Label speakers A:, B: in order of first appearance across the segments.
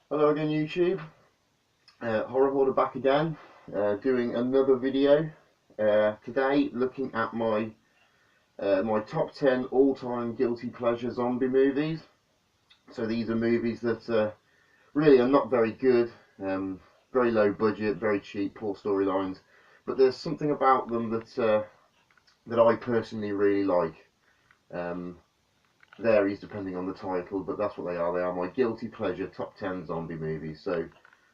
A: Hello again YouTube, Horror Hoarder back again, doing another video. Today looking at my top 10 all-time guilty pleasure zombie movies. So these are movies that really are not very good, very low budget, very cheap, poor storylines, but there's something about them that I personally really like. Um, Varies depending on the title, but that's what they are. They are my guilty pleasure top 10 zombie movies. So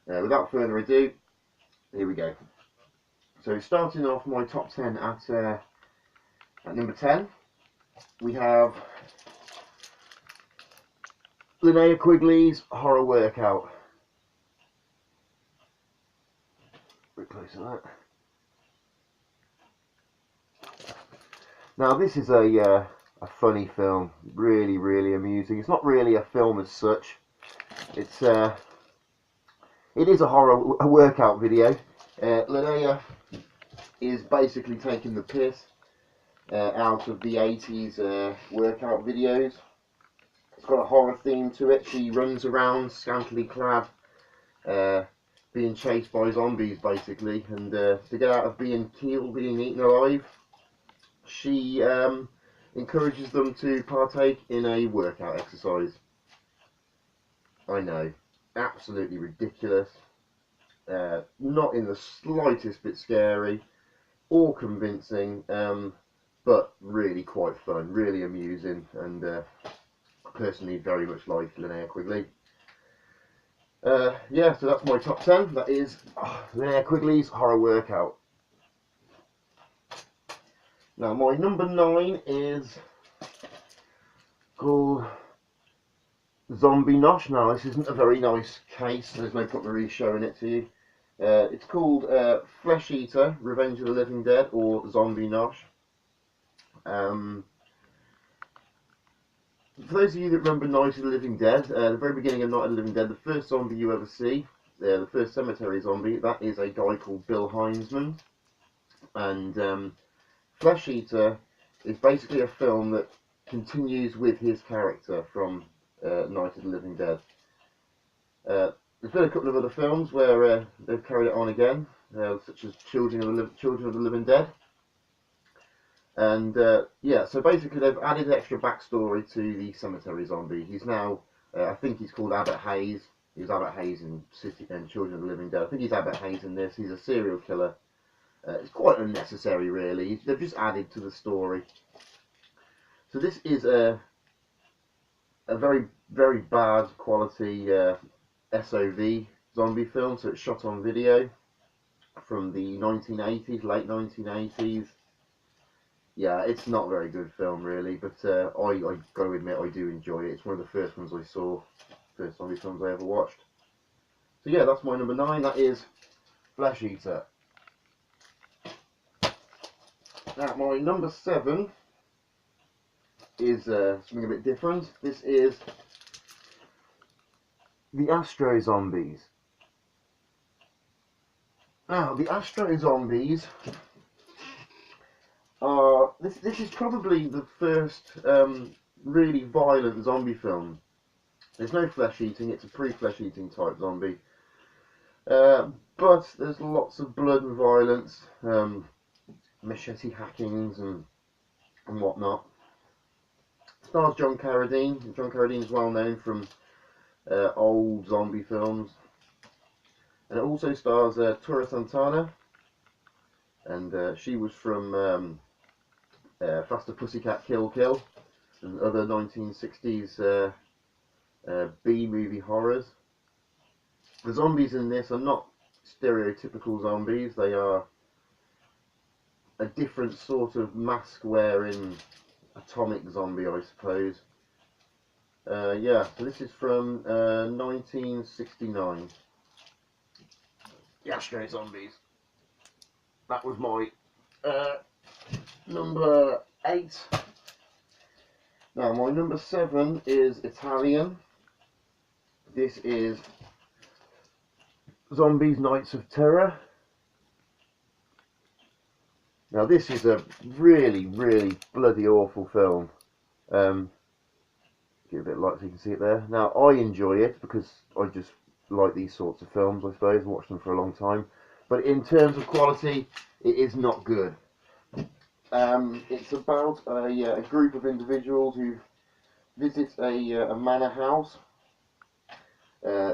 A: without further ado, here we go. So starting off my top 10 at number 10, we have Linnea Quigley's Horror Workout. Bit closer to that. Now this is a funny film, really amusing. It's not really a film as such. It is a workout video. Linnea is basically taking the piss out of the 80s workout videos. It's got a horror theme to it. She runs around scantily clad, being chased by zombies basically, and to get out of being killed, being eaten alive, she encourages them to partake in a workout exercise. I know, absolutely ridiculous, not in the slightest bit scary or convincing, but really quite fun, really amusing, and personally very much like Linnea Quigley. Yeah, so that's my top 10. That is Linnea Quigley's Horror Workout. Now my number 9 is called Zombie Nosh. Now this isn't a very nice case, so there's no point in really showing it to you. It's called Flesh Eater, Revenge of the Living Dead, or Zombie Nosh. For those of you that remember Night of the Living Dead, the very beginning of Night of the Living Dead, the first zombie you ever see, the first cemetery zombie, that is a guy called Bill Heinzman. And Flesh Eater is basically a film that continues with his character from Night of the Living Dead. There's been a couple of other films where they've carried it on again, such as Children of the Living Dead. And yeah, so basically they've added extra backstory to the cemetery zombie. He's now, I think he's called Abbott Hayes. He was Abbott Hayes in City and Children of the Living Dead. I think he's Abbott Hayes in this. He's a serial killer. It's quite unnecessary, really. They've just added to the story. So this is a very bad quality SOV zombie film. So it's shot on video from the 1980s, late 1980s. Yeah, it's not a very good film really, but I got to admit I do enjoy it. It's one of the first ones I saw, first zombie films I ever watched. So yeah, that's my number 9. That is Flesh Eater. Now my number 7 is something a bit different. This is the Astro Zombies. Now the Astro Zombies are this is probably the first really violent zombie film. There's no flesh eating, it's a pre-flesh eating type zombie, but there's lots of blood and violence, machete hackings and whatnot. Stars John Carradine. John Carradine is well known from old zombie films, and it also stars Tura Santana, and she was from Faster Pussycat Kill Kill and other 1960s B-movie horrors. The zombies in this are not stereotypical zombies. They are a different sort of mask-wearing atomic zombie, I suppose. Yeah, so this is from 1969. The Astro Zombies. That was my number 8. Now my number 7 is Italian. This is Zombies Nights of Terror. Now this is a really bloody awful film. Give it a bit of light so you can see it there. Now I enjoy it because I just like these sorts of films, I suppose, and watched them for a long time. But in terms of quality, it is not good. It's about a group of individuals who visit a manor house.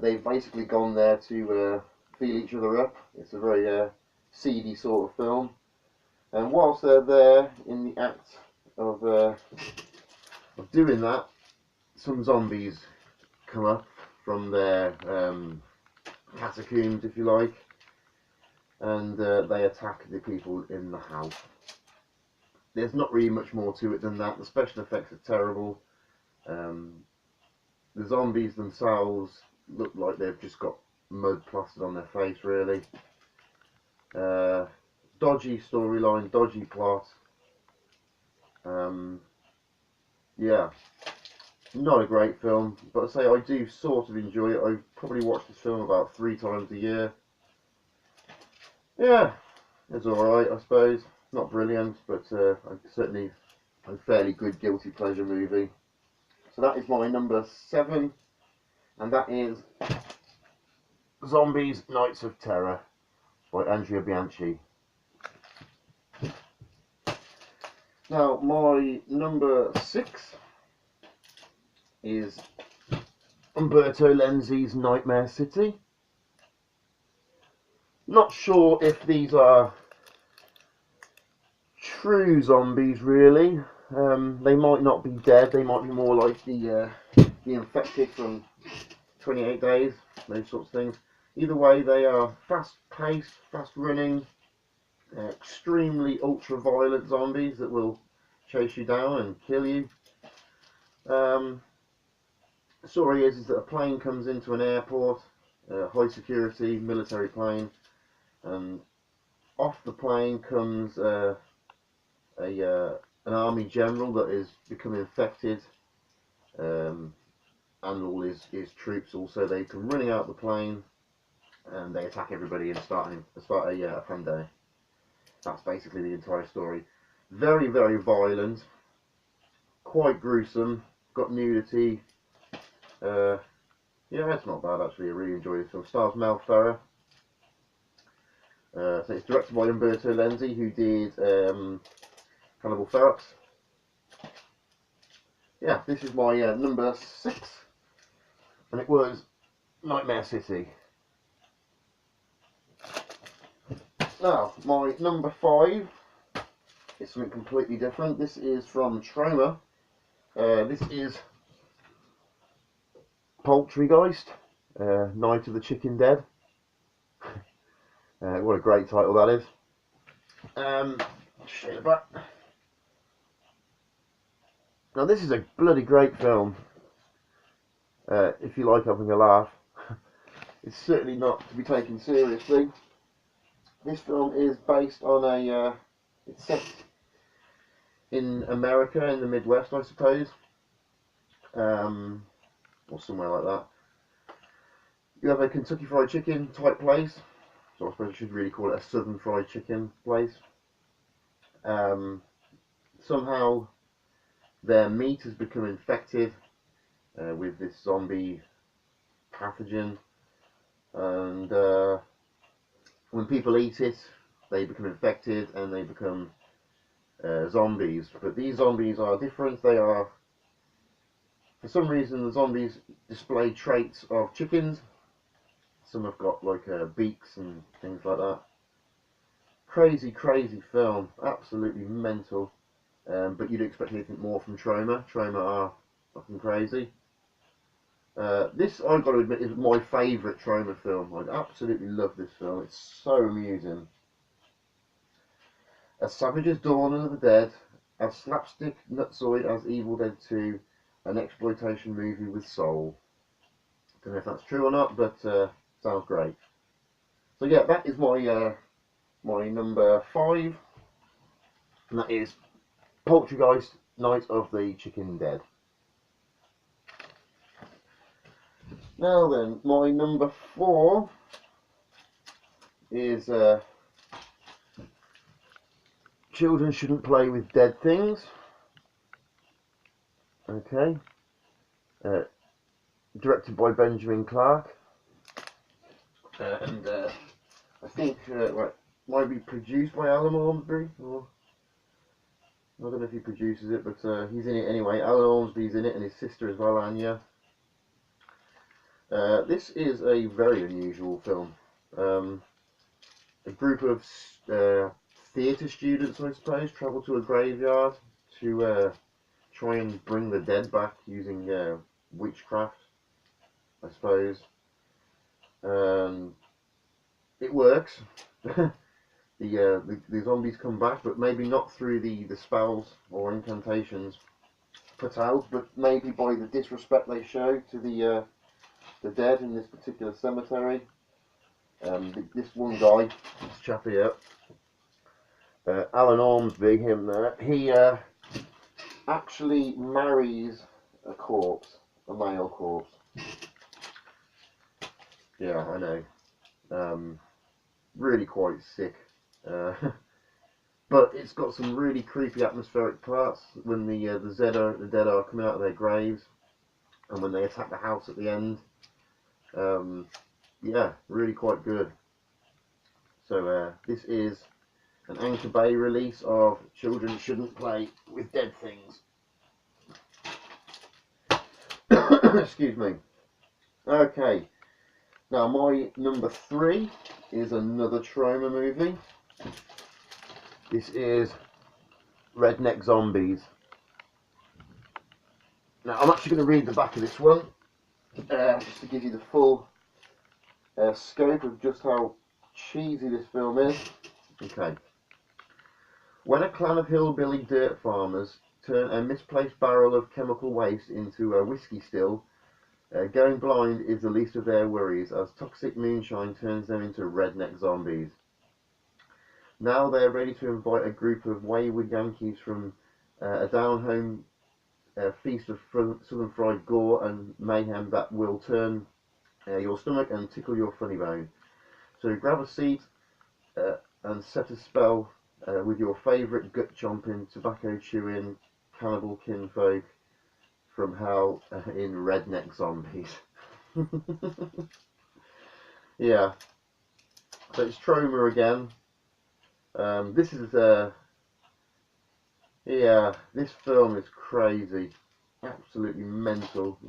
A: They've basically gone there to feel each other up. It's a very seedy sort of film. And whilst they're there in the act of doing that, some zombies come up from their catacombs, if you like, and they attack the people in the house. There's not really much more to it than that. The special effects are terrible. The zombies themselves look like they've just got mud plastered on their face, really. Dodgy storyline, dodgy plot. Yeah, not a great film, but I say I do sort of enjoy it. I probably watch this film about 3 times a year. Yeah, it's alright, I suppose. Not brilliant, but certainly a fairly good guilty pleasure movie. So that is my number 7, and that is Zombies Nights of Terror by Andrea Bianchi. Now, my number 6 is Umberto Lenzi's Nightmare City. Not sure if these are true zombies, really. They might not be dead. They might be more like the infected from 28 Days, those sorts of things. Either way, they are fast-paced, fast-running, extremely ultra-violent zombies that will chase you down and kill you. The story is that a plane comes into an airport, a high-security military plane, and off the plane comes an army general that is become infected, and all his troops also. They come running out of the plane and they attack everybody and start a fun. That's basically the entire story. Very, very violent, quite gruesome, got nudity. Yeah, it's not bad actually. I really enjoy this film. Stars Mel Ferrer. So it's directed by Umberto Lenzi, who did Cannibal Ferox. Yeah, this is my number 6, and it was Nightmare City. Now, my number 5 is something completely different. This is from Troma. This is Poultrygeist, Night of the Chicken Dead. What a great title that is. Show you the back. Now this is a bloody great film. If you like having a laugh. It's certainly not to be taken seriously. This film is based on it's set in America, in the Midwest, I suppose. Or somewhere like that. You have a Kentucky Fried Chicken type place. So I suppose I should really call it a Southern Fried Chicken place. Somehow their meat has become infected with this zombie pathogen, and when people eat it, they become infected and they become zombies. But these zombies are different. They are, for some reason, the zombies display traits of chickens. Some have got like beaks and things like that. Crazy, crazy film. Absolutely mental. But you'd expect anything more from Troma. Troma are fucking crazy. This, I've got to admit, is my favourite Troma film. I absolutely love this film. It's so amusing. As savage as Dawn of the Dead, as slapstick nutsoid as Evil Dead 2, an exploitation movie with soul. Don't know if that's true or not, but sounds great. So yeah, that is my my number 5, and that is Poultrygeist, Night of the Chicken Dead. Now then, my number 4 is Children Shouldn't Play with Dead Things. Okay. Directed by Benjamin Clark. and I think right, might be produced by Alan Ormsby, or I don't know if he produces it, but he's in it anyway. Alan Ormsby's in it, and his sister as well, Anya. This is a very unusual film. A group of theatre students, I suppose, travel to a graveyard to try and bring the dead back using witchcraft, I suppose. It works. The zombies come back, but maybe not through the spells or incantations put out, but maybe by the disrespect they show to the dead in this particular cemetery. This one guy, this chap here, Alan Ormsby, him there, he actually marries a corpse, a male corpse. Yeah, I know. Really quite sick. But it's got some really creepy atmospheric parts when the dead are coming out of their graves, and when they attack the house at the end. Yeah, really quite good. So this is an Anchor Bay release of Children Shouldn't Play with Dead Things. Excuse me. Okay, now my number 3 is another Troma movie. This is Redneck Zombies. Now I'm actually going to read the back of this one, just to give you the full scope of just how cheesy this film is. Okay. When a clan of hillbilly dirt farmers turn a misplaced barrel of chemical waste into a whiskey still, going blind is the least of their worries, as toxic moonshine turns them into redneck zombies. Now they're ready to invite a group of wayward Yankees from a down-home feast of southern fried gore and mayhem that will turn your stomach and tickle your funny bone. So grab a seat and set a spell with your favourite gut-chomping, tobacco-chewing cannibal kinfolk from hell in Redneck Zombies. Yeah, so it's Troma again. This is yeah, this film is crazy, absolutely mental.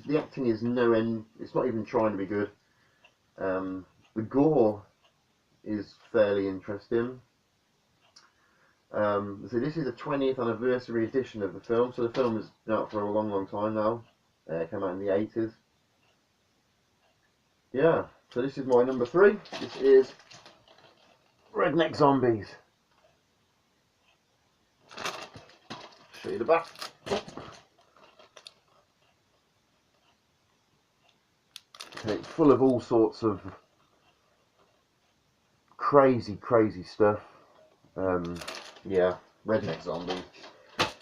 A: The acting is no end. It's not even trying to be good. The gore is fairly interesting. So this is the 20th anniversary edition of the film. So the film has been out for a long, long time now. It came out in the 80s. Yeah. So this is my number 3. This is Redneck Zombies. Show you the back. Okay, it's full of all sorts of crazy, crazy stuff. Yeah, Redneck Zombies.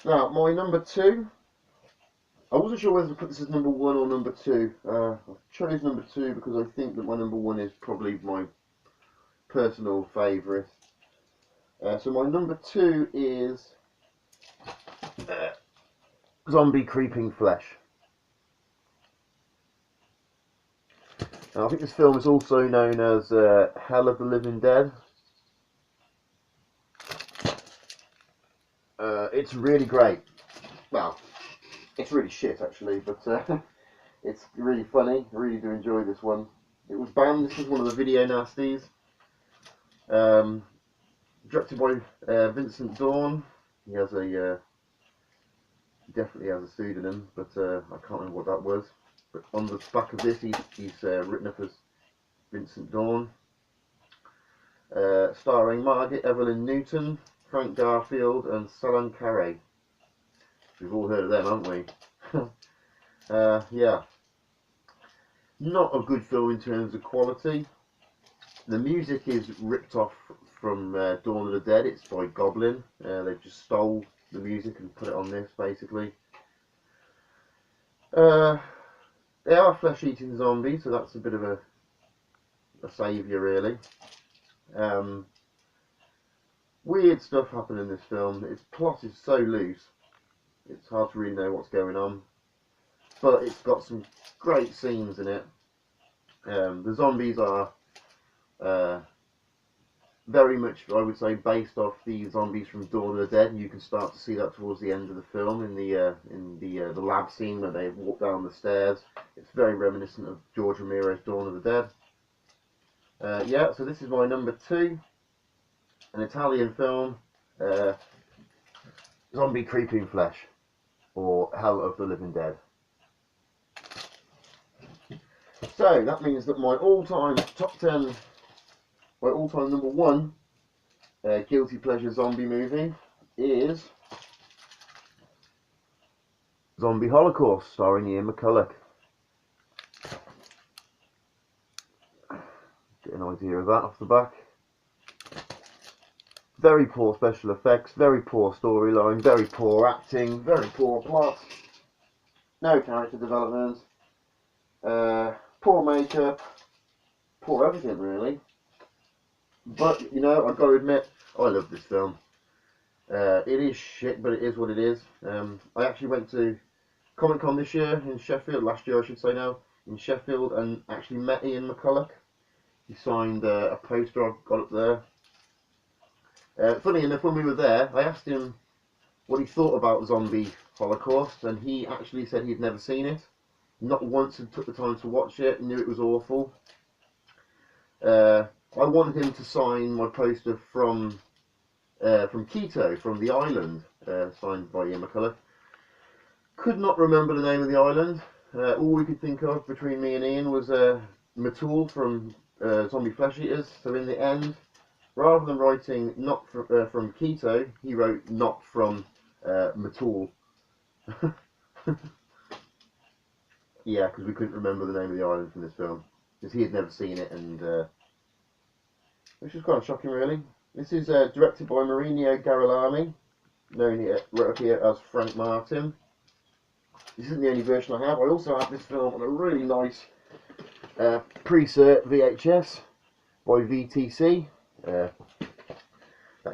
A: Now, my number 2. I wasn't sure whether to put this as number 1 or number 2. I chose number 2 because I think that my number 1 is probably my personal favourite. So my number 2 is Zombie Creeping Flesh. Now, I think this film is also known as Hell of the Living Dead. It's really great. Well, it's really shit actually, but it's really funny. I really do enjoy this one. It was banned. This was one of the video nasties. Directed by Vincent Dawn. He has a definitely has a pseudonym, but I can't remember what that was. But on the back of this, he's written up as Vincent Dawn. Starring Margaret Evelyn Newton, Frank Garfield, and Salan Carey. We've all heard of them, haven't we? Yeah. Not a good film in terms of quality. The music is ripped off from Dawn of the Dead. It's by Goblin. They've just stole the music and put it on this, basically. They are flesh-eating zombies, so that's a bit of a saviour, really. Weird stuff happened in this film. Its plot is so loose, it's hard to really know what's going on. But it's got some great scenes in it. The zombies are Very much, I would say, based off the zombies from Dawn of the Dead. You can start to see that towards the end of the film in the lab scene where they walk down the stairs. It's very reminiscent of George Romero's Dawn of the Dead. Yeah, so this is my number 2, an Italian film, Zombie Creeping Flesh, or Hell of the Living Dead. So that means that my all-time top 10, my all-time number 1 guilty pleasure zombie movie is Zombie Holocaust, starring Ian McCulloch. Get an idea of that off the back. Very poor special effects, very poor storyline, very poor acting, very poor plot, no character development, poor makeup, poor everything really. But, you know, I've got to admit, I love this film. It is shit, but it is what it is. I actually went to Comic Con this year in Sheffield, last year I should say now, in Sheffield, and actually met Ian McCulloch. He signed a poster I've got up there. Funny enough, when we were there, I asked him what he thought about Zombie Holocaust, and he actually said he'd never seen it. Not once had took the time to watch it, knew it was awful. I wanted him to sign my poster from Quito, from the island, signed by Ian McCulloch. Could not remember the name of the island. All we could think of between me and Ian was Matul from Zombie Flesh Eaters. So in the end, rather than writing not from Quito, he wrote not from Matul. Yeah, because we couldn't remember the name of the island from this film, because he had never seen it, and which was kind of shocking, really. This is directed by Maurizio Garilani, known here, right up here as Frank Martin. This isn't the only version I have. I also have this film on a really nice pre-cert VHS by VTC. That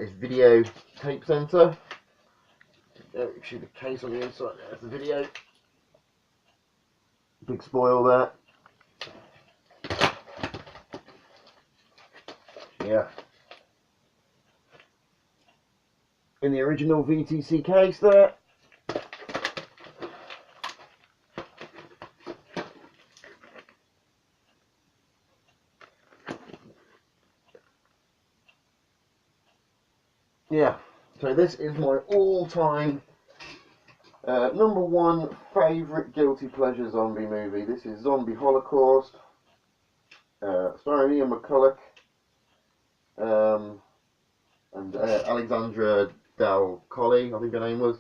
A: is Video Tape Center. Actually, the case on the inside, there's the video. Big spoil there. Yeah. In the original VTC case there. Yeah, so this is my all-time number 1 favourite guilty pleasure zombie movie. This is Zombie Holocaust, starring Ian McCulloch and Alexandra Dal Colli, I think her name was.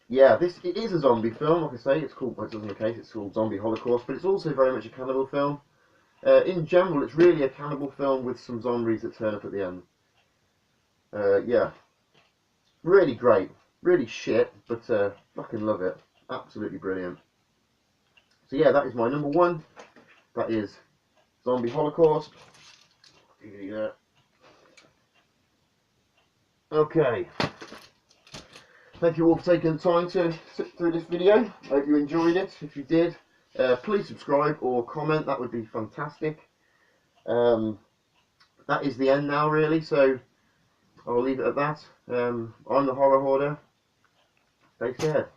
A: Yeah, it is a zombie film, like I say. It's called, well, it doesn't in the case, it's called Zombie Holocaust, but it's also very much a cannibal film. In general, it's really a cannibal film with some zombies that turn up at the end. Yeah, really great, really shit, but fucking love it. Absolutely brilliant. So yeah, that is my number 1. That is Zombie Holocaust. Yeah. Okay. Thank you all for taking the time to sit through this video. I hope you enjoyed it. If you did, please subscribe or comment. That would be fantastic. That is the end now, really, so I'll leave it at that. I'm the Horror Hoarder. Take care.